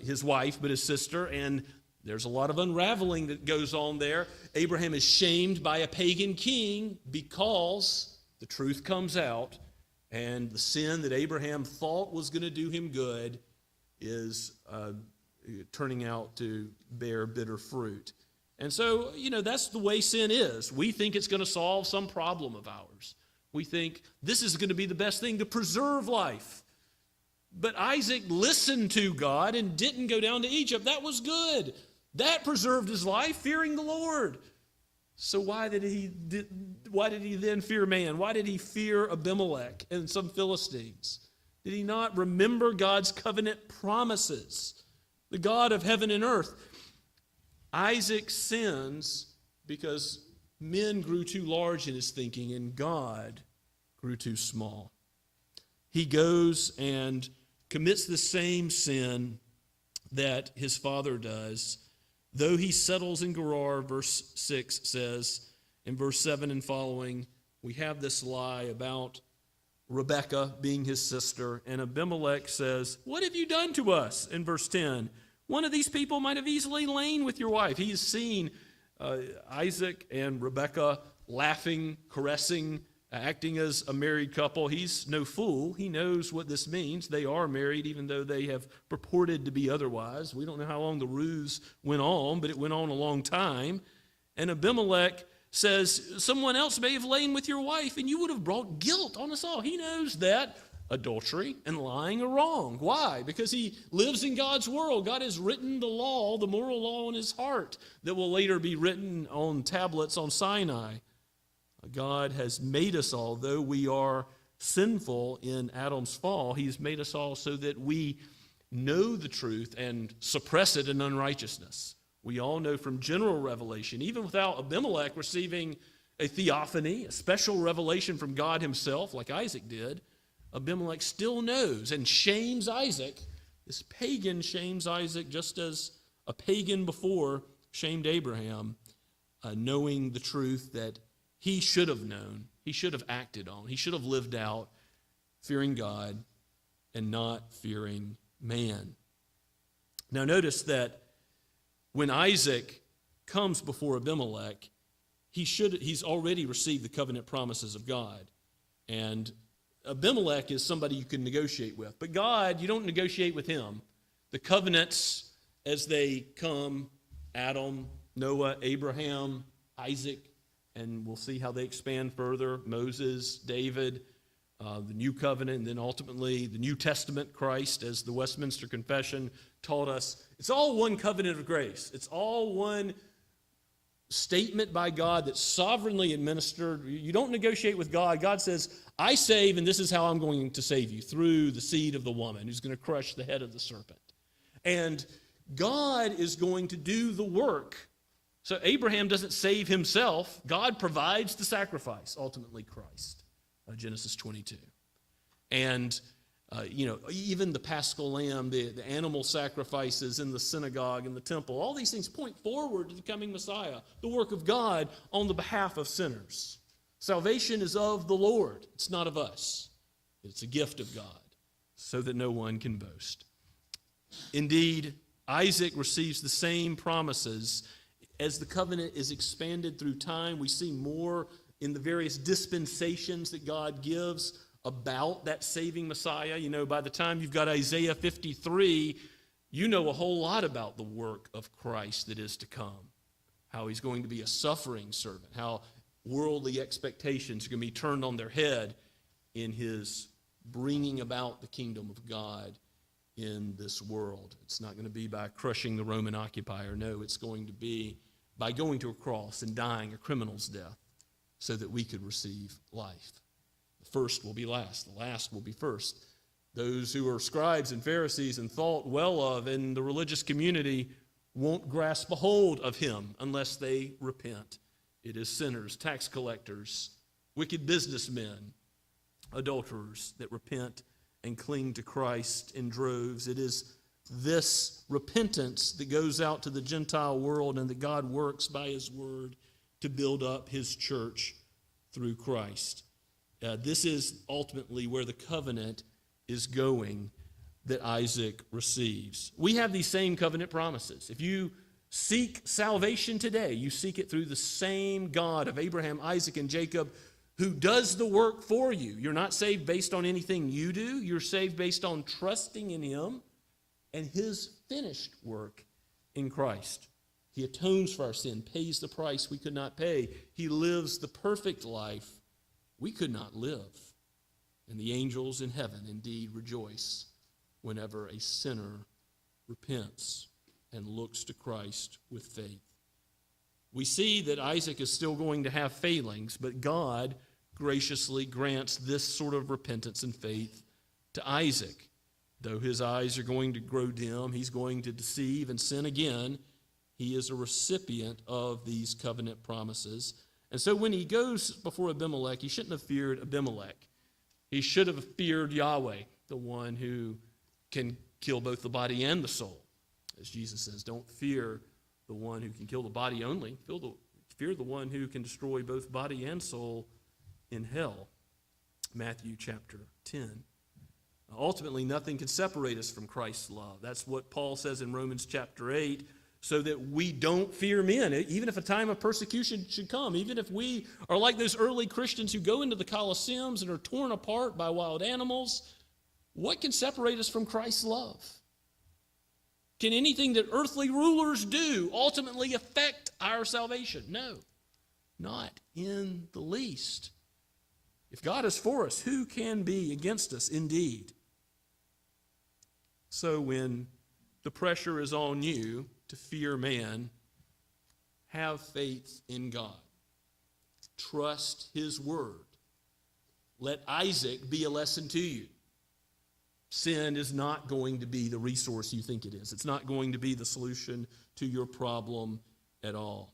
his wife but his sister, and there's a lot of unraveling that goes on there. Abraham is shamed by a pagan king because the truth comes out, and the sin that Abraham thought was going to do him good is turning out to bear bitter fruit. And so, that's the way sin is. We think it's going to solve some problem of ours. We think this is going to be the best thing to preserve life. But Isaac listened to God and didn't go down to Egypt. That was good. That preserved his life, fearing the Lord. So why did he then fear man? Why did he fear Abimelech and some Philistines? Did he not remember God's covenant promises, the God of heaven and earth? Isaac sins because men grew too large in his thinking and God grew too small. He goes and commits the same sin that his father does. Though he settles in Gerar, verse 6 says, in verse 7 and following, we have this lie about Rebekah being his sister, and Abimelech says, what have you done to us? In verse 10, one of these people might have easily lain with your wife. He has seen Isaac and Rebekah laughing, caressing, acting as a married couple. He's no fool. He knows what this means. They are married, even though they have purported to be otherwise. We don't know how long the ruse went on, but it went on a long time. And Abimelech says, someone else may have lain with your wife, and you would have brought guilt on us all. He knows that adultery and lying are wrong. Why? Because he lives in God's world. God has written the law, the moral law, in his heart that will later be written on tablets on Sinai. God has made us all, though we are sinful in Adam's fall, he's made us all so that we know the truth and suppress it in unrighteousness. We all know from general revelation, even without Abimelech receiving a theophany, a special revelation from God himself, like Isaac did, Abimelech still knows and shames Isaac. This pagan shames Isaac just as a pagan before shamed Abraham, knowing the truth that he should have known, he should have acted on, he should have lived out, fearing God and not fearing man. Now notice that when Isaac comes before Abimelech, he's already received the covenant promises of God. And Abimelech is somebody you can negotiate with. But God, you don't negotiate with him. The covenants as they come, Adam, Noah, Abraham, Isaac, and we'll see how they expand further, Moses, David, the New Covenant, and then ultimately the New Testament Christ, as the Westminster Confession taught us. It's all one covenant of grace. It's all one statement by God that's sovereignly administered. You don't negotiate with God. God says, I save, and this is how I'm going to save you, through the seed of the woman who's going to crush the head of the serpent. And God is going to do the work. So Abraham doesn't save himself. God provides the sacrifice, ultimately Christ, Genesis 22. And even the Paschal lamb, the animal sacrifices in the synagogue and the temple, all these things point forward to the coming Messiah, the work of God on the behalf of sinners. Salvation is of the Lord. It's not of us. It's a gift of God, so that no one can boast. Indeed, Isaac receives the same promises. As the covenant is expanded through time, we see more in the various dispensations that God gives about that saving Messiah. By the time you've got Isaiah 53, you know a whole lot about the work of Christ that is to come, how he's going to be a suffering servant, how worldly expectations are going to be turned on their head in his bringing about the kingdom of God in this world. It's not going to be by crushing the Roman occupier. No, it's going to be by going to a cross and dying a criminal's death so that we could receive life. The first will be last. The last will be first. Those who are scribes and Pharisees and thought well of in the religious community won't grasp a hold of him unless they repent. It is sinners, tax collectors, wicked businessmen, adulterers that repent and cling to Christ in droves. It is this repentance that goes out to the Gentile world and that God works by his word to build up his church through Christ. This is ultimately where the covenant is going that Isaac receives. We have these same covenant promises. If you seek salvation today, you seek it through the same God of Abraham, Isaac, and Jacob, who does the work for you. You're not saved based on anything you do. You're saved based on trusting in him and his finished work in Christ. He atones for our sin, pays the price we could not pay. He lives the perfect life we could not live. And the angels in heaven indeed rejoice whenever a sinner repents and looks to Christ with faith. We see that Isaac is still going to have failings, but God graciously grants this sort of repentance and faith to Isaac. Though his eyes are going to grow dim, he's going to deceive and sin again, he is a recipient of these covenant promises. And so when he goes before Abimelech, he shouldn't have feared Abimelech. He should have feared Yahweh, the one who can kill both the body and the soul. As Jesus says, don't fear the one who can kill the body only. Fear the one who can destroy both body and soul in hell. Matthew chapter 10. Ultimately, nothing can separate us from Christ's love. That's what Paul says in Romans chapter 8, so that we don't fear men, even if a time of persecution should come, even if we are like those early Christians who go into the Colosseums and are torn apart by wild animals. What can separate us from Christ's love? Can anything that earthly rulers do ultimately affect our salvation? No, not in the least. If God is for us, who can be against us indeed? So when the pressure is on you to fear man, have faith in God. Trust his word. Let Isaac be a lesson to you. Sin is not going to be the resource you think it is. It's not going to be the solution to your problem at all.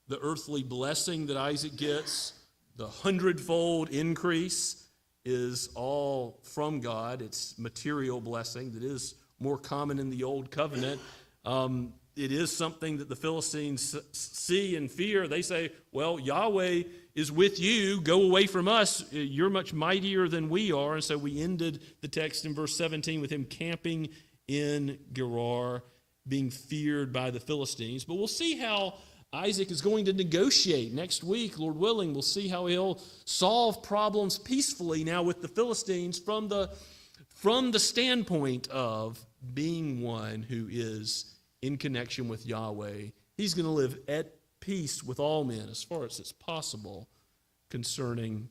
The earthly blessing that Isaac gets, the 100-fold increase, is all from God. It's material blessing that is more common in the Old Covenant. It is something that the Philistines see and fear. They say, well, Yahweh is with you. Go away from us. You're much mightier than we are. And so we ended the text in verse 17 with him camping in Gerar, being feared by the Philistines. But we'll see how Isaac is going to negotiate next week, Lord willing. We'll see how he'll solve problems peacefully now with the Philistines from the standpoint of being one who is in connection with Yahweh. He's going to live at peace with all men as far as it's possible concerning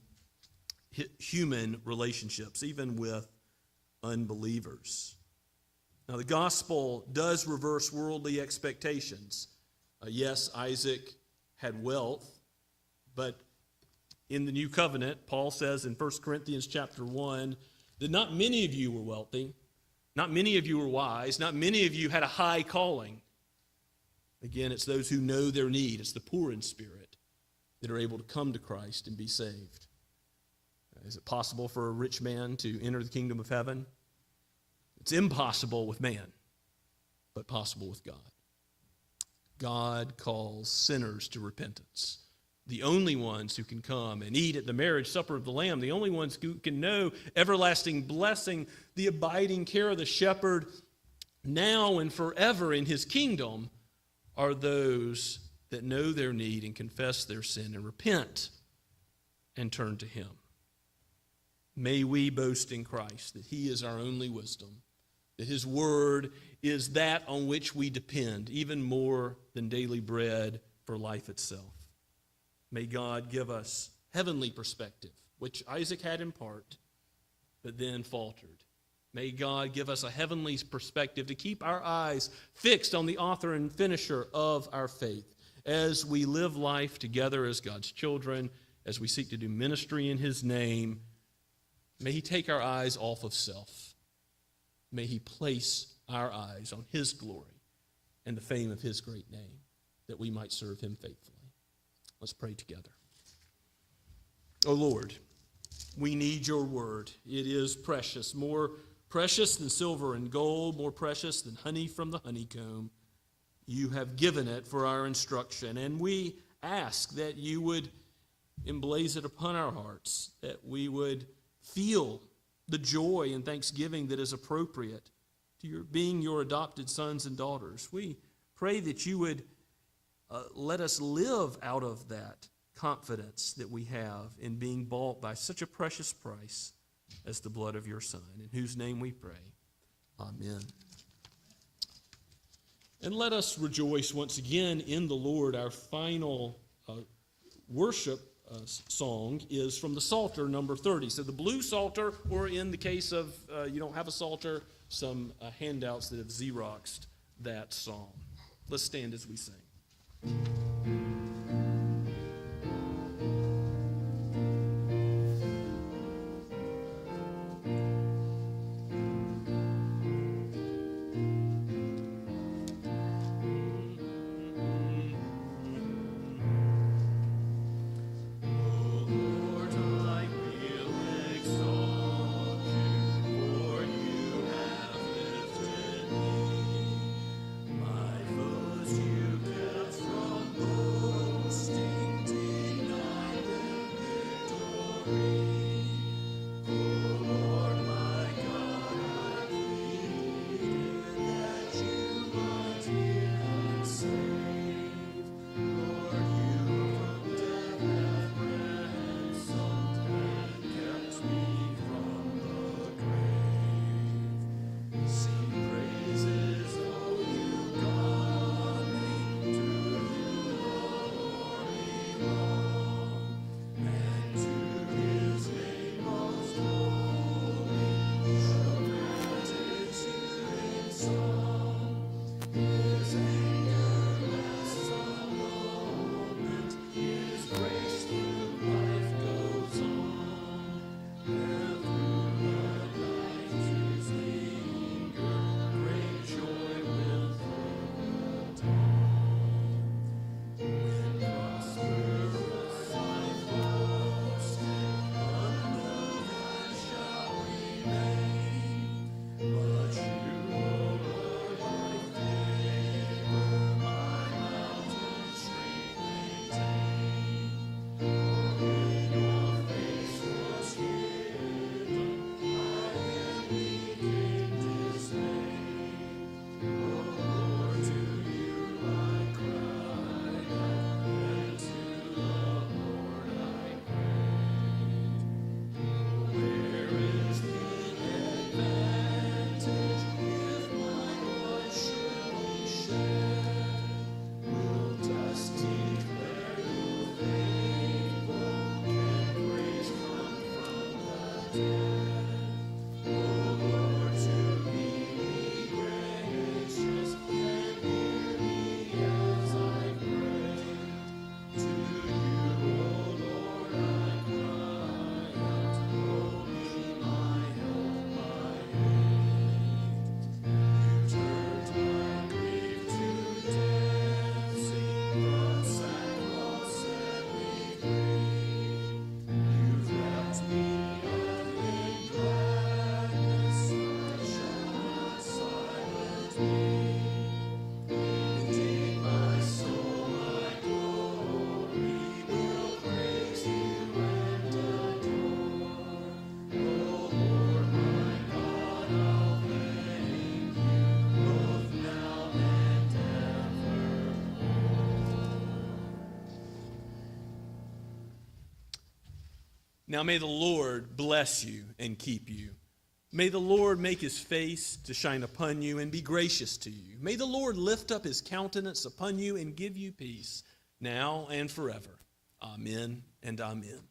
human relationships, even with unbelievers. Now, the gospel does reverse worldly expectations. Yes, Isaac had wealth, but in the new covenant, Paul says in 1 Corinthians chapter 1 that not many of you were wealthy, not many of you were wise, not many of you had a high calling. Again, it's those who know their need. It's the poor in spirit that are able to come to Christ and be saved. Is it possible for a rich man to enter the kingdom of heaven? It's impossible with man, but possible with God. God calls sinners to repentance. The only ones who can come and eat at the marriage supper of the Lamb, the only ones who can know everlasting blessing, the abiding care of the shepherd now and forever in his kingdom, are those that know their need and confess their sin and repent and turn to him. May we boast in Christ that he is our only wisdom, that his word is that on which we depend, even more than daily bread for life itself. May God give us heavenly perspective, which Isaac had in part, but then faltered. May God give us a heavenly perspective to keep our eyes fixed on the author and finisher of our faith as we live life together as God's children, as we seek to do ministry in his name. May he take our eyes off of self. May he place our eyes on his glory and the fame of his great name, that we might serve him faithfully. Let's pray together. Oh Lord, we need your word. It is precious, more precious than silver and gold, more precious than honey from the honeycomb. You have given it for our instruction, and we ask that you would emblaze it upon our hearts, that we would feel the joy and thanksgiving that is appropriate to your being your adopted sons and daughters. We pray that you would let us live out of that confidence that we have in being bought by such a precious price as the blood of your Son, in whose name we pray. Amen. And let us rejoice once again in the Lord. Our final worship song is from the Psalter, number 30. So the blue Psalter, or in the case of you don't have a Psalter, some handouts that have Xeroxed that psalm. Let's stand as we sing. You kept from Now may the Lord bless you and keep you. May the Lord make his face to shine upon you and be gracious to you. May the Lord lift up his countenance upon you and give you peace, now and forever. Amen and amen.